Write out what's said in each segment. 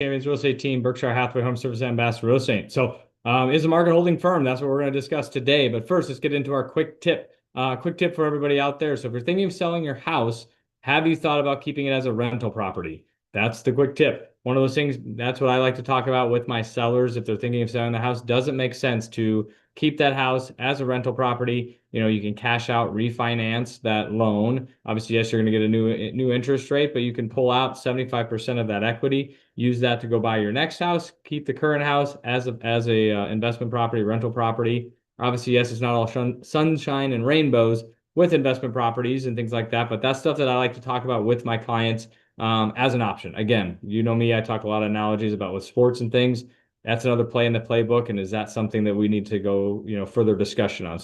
Champions Real Estate Team, Berkshire Hathaway Home Service Ambassador Real Estate. Is a market holding firm? That's what we're going to discuss today. But first, let's get into our quick tip. Quick tip for everybody out there. So if you're thinking of selling your house, have you thought about keeping it as a rental property? That's the quick tip. One of those things, that's what I like to talk about with my sellers. If they're thinking of selling the house, does it make sense to keep that house as a rental property? You can cash out, refinance that loan. Obviously, yes, you're going to get a new interest rate, but you can pull out 75% of that equity, use that to go buy your next house, keep the current house as a investment property, rental property. Obviously, yes, it's not all sunshine and rainbows with investment properties and things like that, but that's stuff that I like to talk about with my clients as an option. Again, you know me, I talk a lot of analogies about with sports and things. That's another play in the playbook, and is that something that we need to go, further discussion on?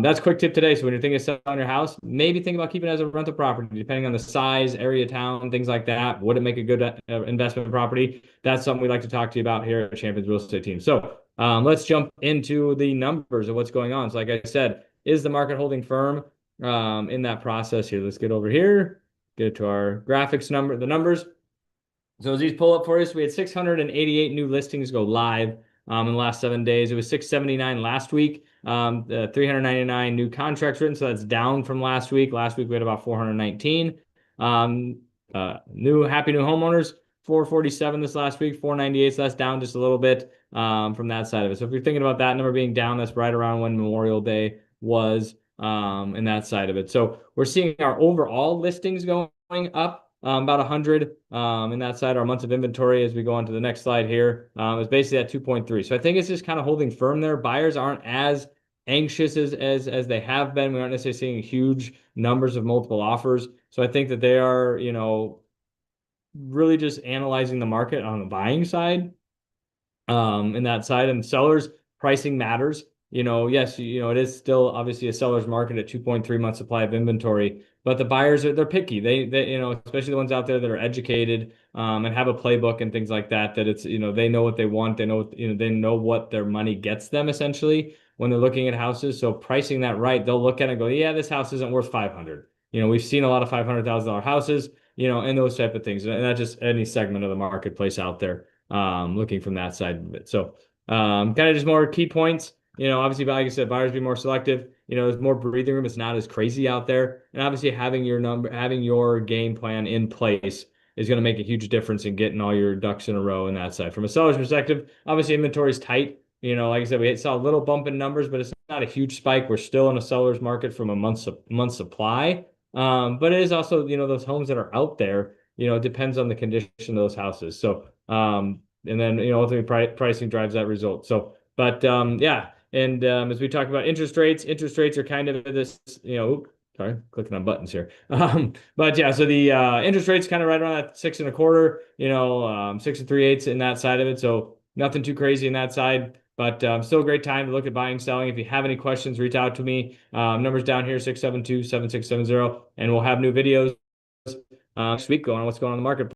That's a quick tip today. So when you're thinking of selling your house, maybe think about keeping it as a rental property, depending on the size, area, town, things like that. Would it make a good investment property? That's something we like to talk to you about here at Champions Real Estate Team. Let's jump into the numbers of what's going on. So like I said, is the market holding firm in that process here? Let's get over here, get to our graphics the numbers. So as these pull up for us, we had 688 new listings go live in the last 7 days. It was 679 last week. 399 new contracts written, so that's down from last week. Last week we had about 419. Happy new homeowners, 447 this last week, 498. So that's down just a little bit from that side of it. So if you're thinking about that number being down, that's right around when Memorial Day was in that side of it. So we're seeing our overall listings going up. About 100 in that side. Our months of inventory, as we go on to the next slide here, is basically at 2.3. So I think it's just kind of holding firm there. Buyers aren't as anxious as they have been. We aren't necessarily seeing huge numbers of multiple offers. So I think that they are, really just analyzing the market on the buying side, in that side. And sellers, pricing matters. Yes, it is still obviously a seller's market at 2.3 months supply of inventory, but the buyers they're picky. They especially the ones out there that are educated and have a playbook and things like that, that it's, they know what they want. They know, they know what their money gets them essentially when they're looking at houses. So pricing that right, they'll look at it and go, yeah, this house isn't worth 500. We've seen a lot of $500,000 houses, and those type of things. And that's just any segment of the marketplace out there, looking from that side of it. Kind of just more key points. Obviously, like I said, buyers be more selective. There's more breathing room. It's not as crazy out there. And obviously, having your game plan in place is going to make a huge difference in getting all your ducks in a row in that side. From a seller's perspective, obviously, inventory is tight. Like I said, we saw a little bump in numbers, but it's not a huge spike. We're still in a seller's market from a month supply. But it is also, those homes that are out there, it depends on the condition of those houses. And then, ultimately pricing drives that result. Yeah. And as we talk about interest rates are kind of this, sorry, clicking on buttons here. But yeah, so the interest rates kind of right around that 6.25, 6 3/8 in that side of it. So nothing too crazy in that side, but still a great time to look at buying, selling. If you have any questions, reach out to me. Numbers down here, 672-7670, and we'll have new videos next week going on what's going on in the market.